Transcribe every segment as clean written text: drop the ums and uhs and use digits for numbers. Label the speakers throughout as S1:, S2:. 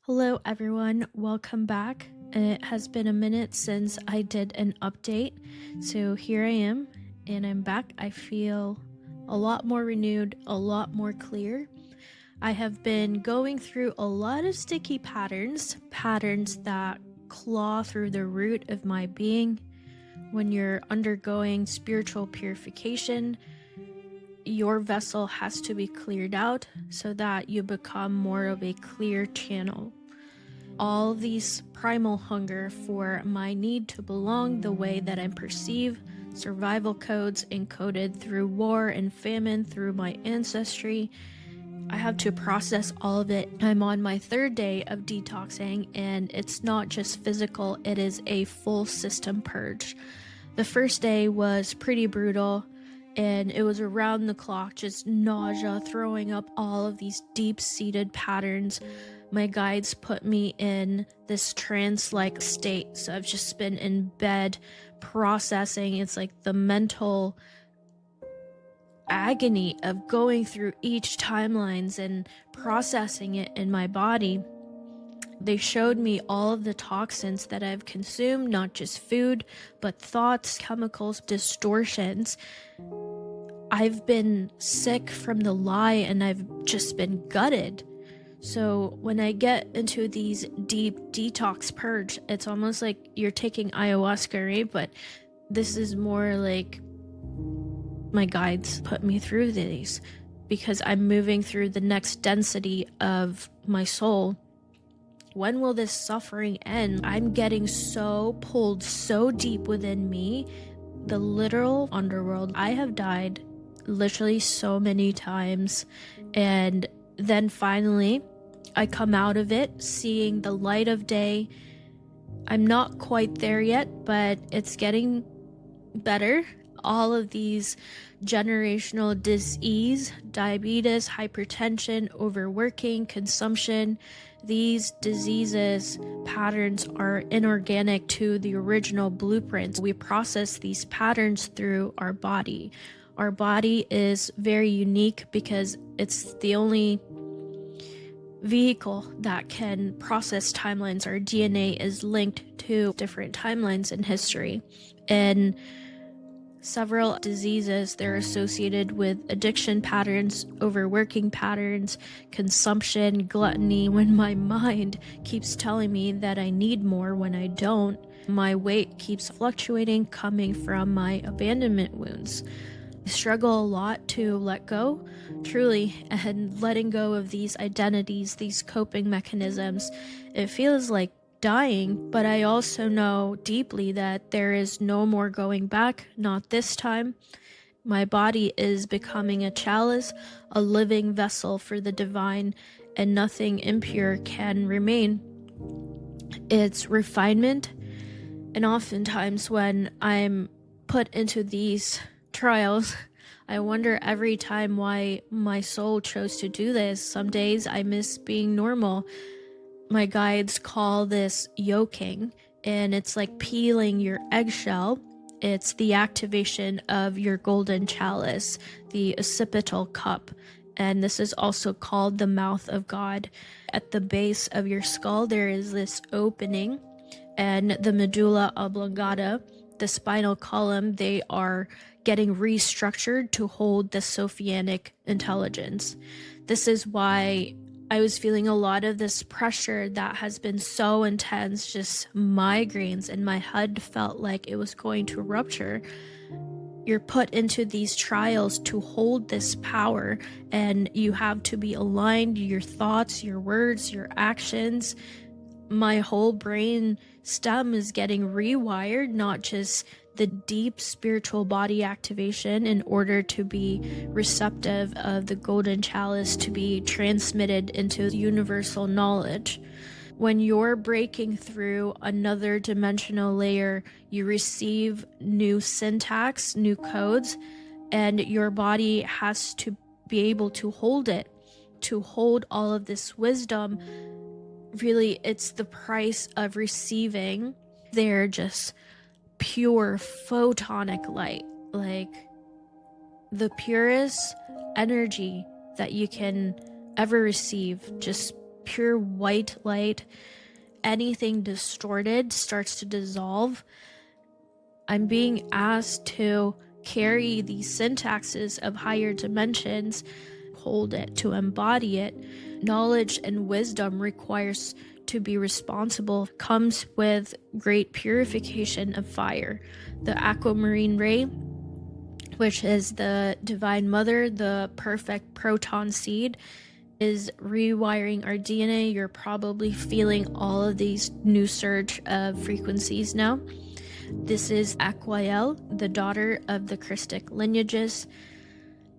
S1: Hello, everyone. Welcome back. It has been a minute since I did an update. So here I am, and I'm back. I feel a lot more renewed, a lot more clear. I have been going through a lot of sticky patterns that claw through the root of my being. When you're undergoing spiritual purification, your vessel has to be cleared out so that you become more of a clear channel. All these primal hunger for my need to belong the way that I perceive, survival codes encoded through war and famine through my ancestry. I have to process all of it. I'm on my third day of detoxing, and it's not just physical, it is a full system purge. The first day was pretty brutal, and it was around the clock, just nausea, throwing up all of these deep-seated patterns. My guides put me in this trance-like state, so I've just been in bed processing. It's like the mental agony of going through each timelines and processing it in my body. They showed me all of the toxins that I've consumed, not just food, but thoughts, chemicals, distortions. I've been sick from the lie, and I've just been gutted. So when I get into these deep detox purge, it's almost like you're taking ayahuasca, right? But this is more like my guides put me through these because I'm moving through the next density of my soul. When will this suffering end? I'm getting so pulled so deep within me, the literal underworld. I have died literally so many times, and then finally I come out of it seeing the light of day. I'm not quite there yet, but it's getting better. All of these generational disease, diabetes, hypertension, overworking, consumption, these diseases patterns are inorganic to the original blueprints. We process these patterns through our body. Our body is very unique because it's the only vehicle that can process timelines. Our DNA is linked to different timelines in history, and several diseases, they're associated with addiction patterns, overworking patterns, consumption, gluttony. When my mind keeps telling me that I need more when I don't, my weight keeps fluctuating, coming from my abandonment wounds. I struggle a lot to let go, truly, and letting go of these identities, these coping mechanisms. It feels like dying, but I also know deeply that there is no more going back, not this time. My body is becoming a chalice, a living vessel for the divine, and nothing impure can remain. It's refinement, and oftentimes when I'm put into these trials, I wonder every time why my soul chose to do this. Some days I miss being normal. My guides call this yoking, and it's like peeling your eggshell. It's the activation of your golden chalice, the occipital cup, and this is also called the mouth of God. At the base of your skull, there is this opening, and the medulla oblongata, the spinal column, they are getting restructured to hold the Sophianic intelligence. This is why I was feeling a lot of this pressure that has been so intense, just migraines, and my head felt like it was going to rupture. You're put into these trials to hold this power, and you have to be aligned, your thoughts, your words, your actions. My whole brain stem is getting rewired, not just the deep spiritual body activation in order to be receptive of the golden chalice to be transmitted into universal knowledge. When you're breaking through another dimensional layer, you receive new syntax, new codes, and your body has to be able to hold it, to hold all of this wisdom. Really, it's the price of receiving. They're just pure photonic light, like the purest energy that you can ever receive, just pure white light. Anything distorted starts to dissolve. I'm being asked to carry these syntaxes of higher dimensions, hold it, to embody it. Knowledge and wisdom requires to be responsible, comes with great purification of fire. The aquamarine ray, which is the divine mother, the perfect proton seed, is rewiring our DNA. You're probably feeling all of these new surge of frequencies now. This is Aqua, the daughter of the Christic lineages.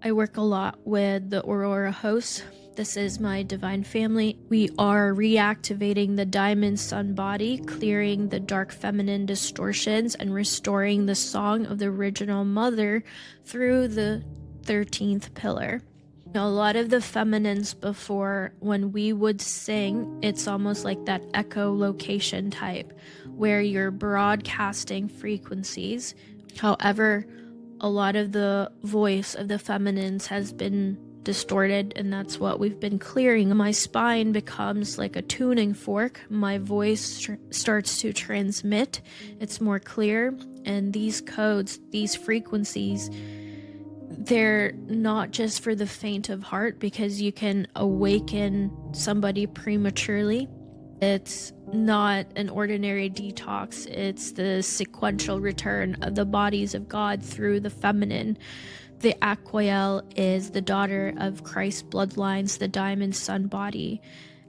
S1: I work a lot with the Aurora hosts. This is my divine family. We are reactivating the diamond sun body, clearing the dark feminine distortions, and restoring the song of the original mother through the 13th pillar. A lot of the feminines before, when we would sing, it's almost like that echolocation type, where you're broadcasting frequencies. However, a lot of the voice of the feminines has been distorted, and that's what we've been clearing. My spine becomes like a tuning fork. My voice starts to transmit. It's more clear, and these codes, these frequencies, they're not just for the faint of heart, because you can awaken somebody prematurely. It's not an ordinary detox. It's the sequential return of the bodies of God through the feminine. The Aqua is the daughter of Christ's bloodlines, the diamond sun body.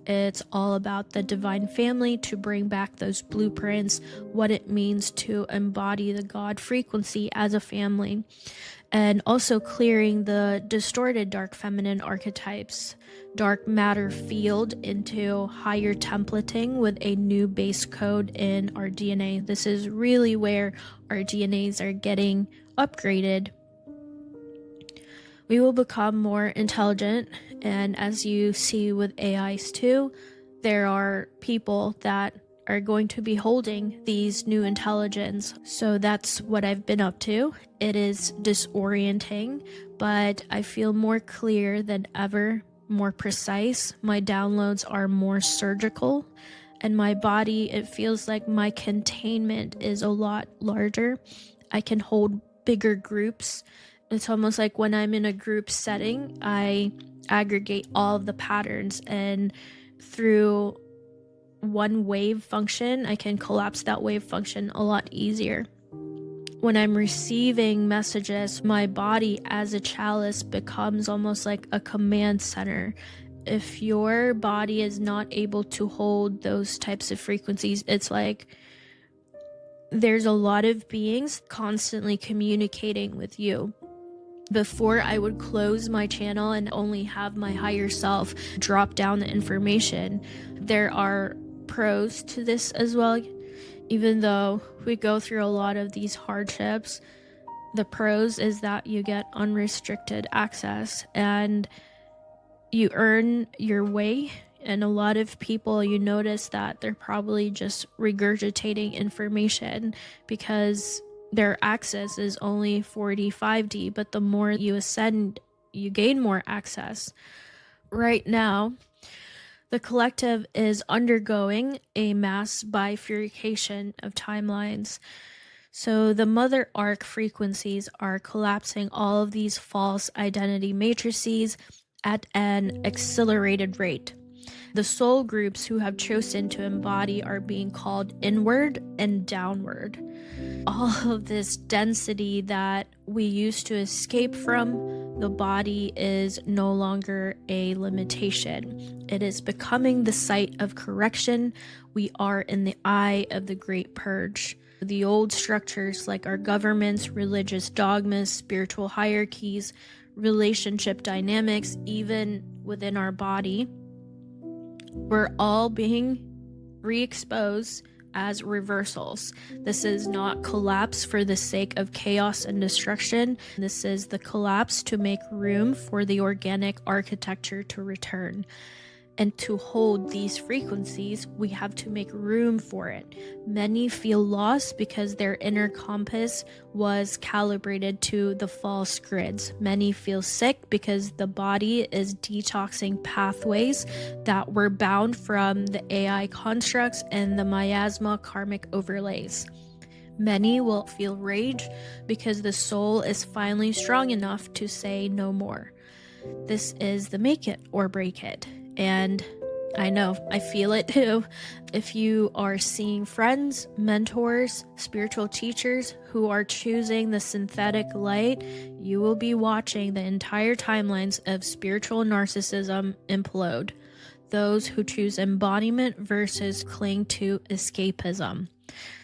S1: It's all about the divine family, to bring back those blueprints, what it means to embody the God frequency as a family, and also clearing the distorted dark feminine archetypes, dark matter field into higher templating with a new base code in our DNA. This is really where our DNAs are getting upgraded. We will become more intelligent, and as you see with AIs too, there are people that are going to be holding these new intelligence. So that's what I've been up to. It is disorienting, but I feel more clear than ever, more precise. My downloads are more surgical, and my body, it feels like my containment is a lot larger. I can hold bigger groups. It's almost like when I'm in a group setting, I aggregate all of the patterns, and through one wave function, I can collapse that wave function a lot easier. When I'm receiving messages, my body as a chalice becomes almost like a command center. If your body is not able to hold those types of frequencies, it's like there's a lot of beings constantly communicating with you. Before, I would close my channel and only have my higher self drop down the information. There are pros to this as well. Even though we go through a lot of these hardships, the pros is that you get unrestricted access and you earn your way. And a lot of people, you notice that they're probably just regurgitating information because their access is only 45D, but the more you ascend, you gain more access. Right now, the collective is undergoing a mass bifurcation of timelines. So the mother arc frequencies are collapsing all of these false identity matrices at an accelerated rate. The soul groups who have chosen to embody are being called inward and downward. All of this density that we used to escape from, the body is no longer a limitation. It is becoming the site of correction. We are in the eye of the great purge. The old structures like our governments, religious dogmas, spiritual hierarchies, relationship dynamics, even within our body, we're all being re-exposed as reversals. This is not collapse for the sake of chaos and destruction. This is the collapse to make room for the organic architecture to return. And to hold these frequencies, we have to make room for it. Many feel lost because their inner compass was calibrated to the false grids. Many feel sick because the body is detoxing pathways that were bound from the AI constructs and the miasma karmic overlays. Many will feel rage because the soul is finally strong enough to say no more. This is the make it or break it. And I know, I feel it too. If you are seeing friends, mentors, spiritual teachers who are choosing the synthetic light, you will be watching the entire timelines of spiritual narcissism implode. Those who choose embodiment versus cling to escapism.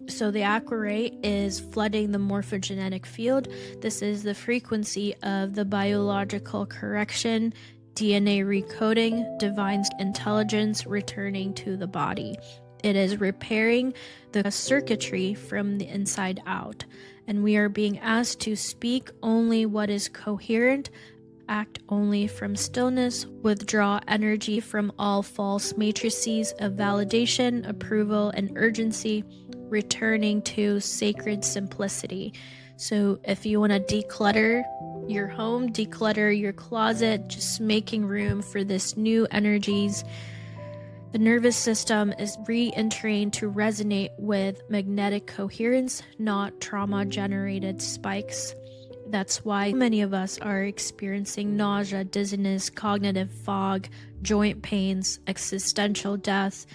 S1: So the Aqua ray is flooding the morphogenetic field. This is the frequency of the biological correction, DNA recoding, divine intelligence returning to the body. It is repairing the circuitry from the inside out. And we are being asked to speak only what is coherent, act only from stillness, withdraw energy from all false matrices of validation, approval, and urgency, returning to sacred simplicity. So if you want to declutter your home, declutter your closet, just making room for this new energies. The nervous system is re-entrained to resonate with magnetic coherence, not trauma-generated spikes. That's why many of us are experiencing nausea, dizziness, cognitive fog, joint pains, existential death.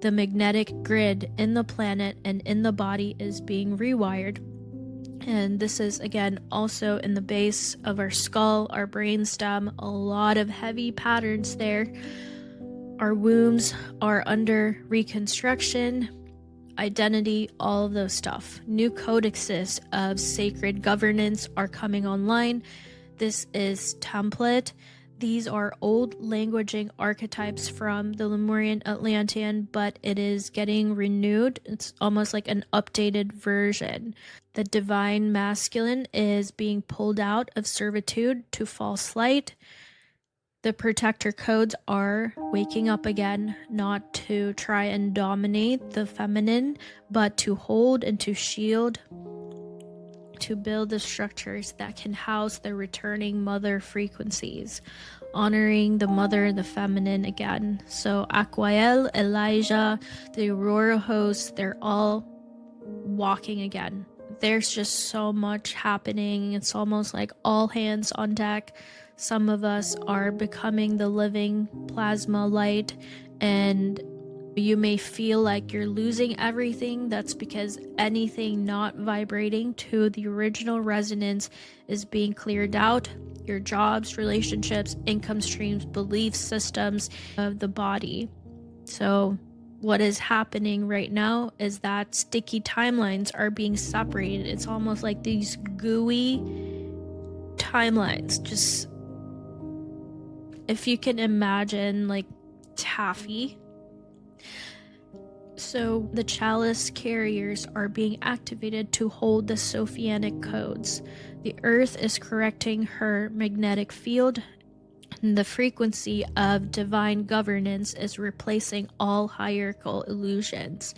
S1: The magnetic grid in the planet and in the body is being rewired. And this is, again, also in the base of our skull, our brainstem, a lot of heavy patterns there. Our wombs are under reconstruction, identity, all of those stuff. New codexes of sacred governance are coming online. This is template. These are old languaging archetypes from the Lemurian Atlantean, but it is getting renewed. It's almost like an updated version. The divine masculine is being pulled out of servitude to false light. The protector codes are waking up again, not to try and dominate the feminine, but to hold and to shield, to build the structures that can house the returning mother frequencies, honoring the mother, the feminine again. So Aquael, Elijah, the Aurora hosts, they're all walking again. There's just so much happening. It's almost like all hands on deck. Some of us are becoming the living plasma light, and you may feel like you're losing everything. That's because anything not vibrating to the original resonance is being cleared out. Your jobs, relationships, income streams, belief systems of the body. So what is happening right now is that sticky timelines are being separated. It's almost like these gooey timelines. Just, if you can imagine, like taffy. So the Chalice carriers are being activated to hold the Sophianic codes. The Earth is correcting her magnetic field. And the frequency of divine governance is replacing all hierarchical illusions.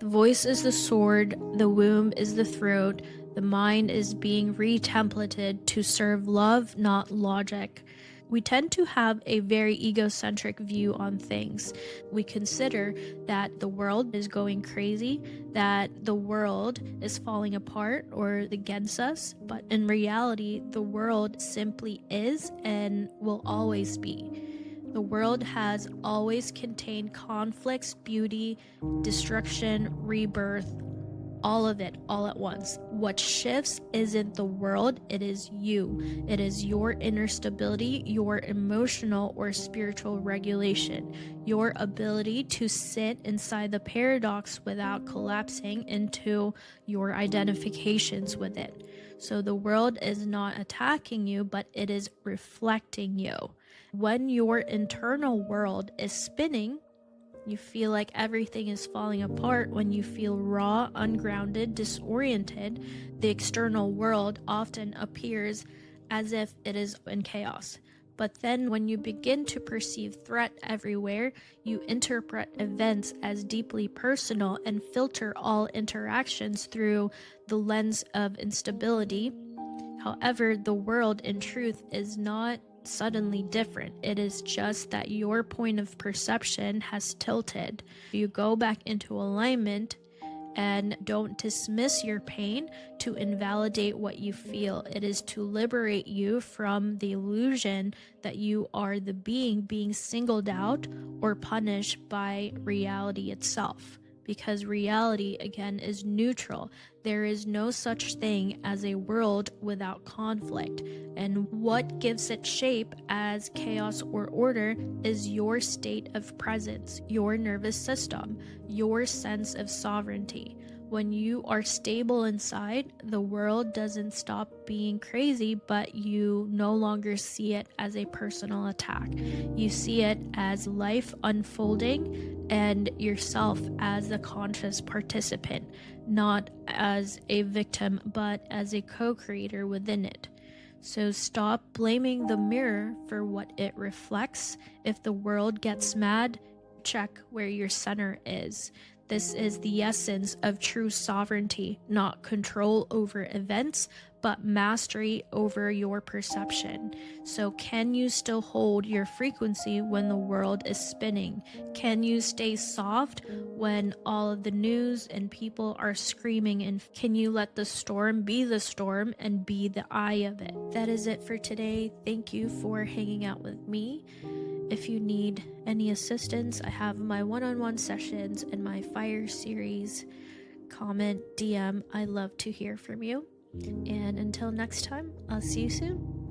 S1: The voice is the sword, the womb is the throat, the mind is being re-templated to serve love, not logic. We tend to have a very egocentric view on things. We consider that the world is going crazy, that the world is falling apart or against us, but in reality, the world simply is and will always be. The world has always contained conflicts, beauty, destruction, rebirth, all of it, all at once. What shifts isn't the world, it is you. It is your inner stability, your emotional or spiritual regulation, your ability to sit inside the paradox without collapsing into your identifications with it. So the world is not attacking you, but it is reflecting you. When your internal world is spinning, you feel like everything is falling apart. When you feel raw, ungrounded, disoriented, the external world often appears as if it is in chaos. But then when you begin to perceive threat everywhere, you interpret events as deeply personal and filter all interactions through the lens of instability. However, the world in truth is not suddenly different. It is just that your point of perception has tilted. You go back into alignment and don't dismiss your pain to invalidate what you feel. It is to liberate you from the illusion that you are the being singled out or punished by reality itself. Because reality, again, is neutral. There is no such thing as a world without conflict. And what gives it shape as chaos or order is your state of presence, your nervous system, your sense of sovereignty. When you are stable inside, the world doesn't stop being crazy, but you no longer see it as a personal attack. You see it as life unfolding and yourself as a conscious participant, not as a victim, but as a co-creator within it. So stop blaming the mirror for what it reflects. If the world gets mad, check where your center is. This is the essence of true sovereignty, not control over events, but mastery over your perception. So can you still hold your frequency when the world is spinning? Can you stay soft when all of the news and people are screaming? And can you let the storm be the storm and be the eye of it? That is it for today. Thank you for hanging out with me. If you need any assistance, I have my one-on-one sessions and my fire series. Comment, DM. I love to hear from you. And until next time, I'll see you soon.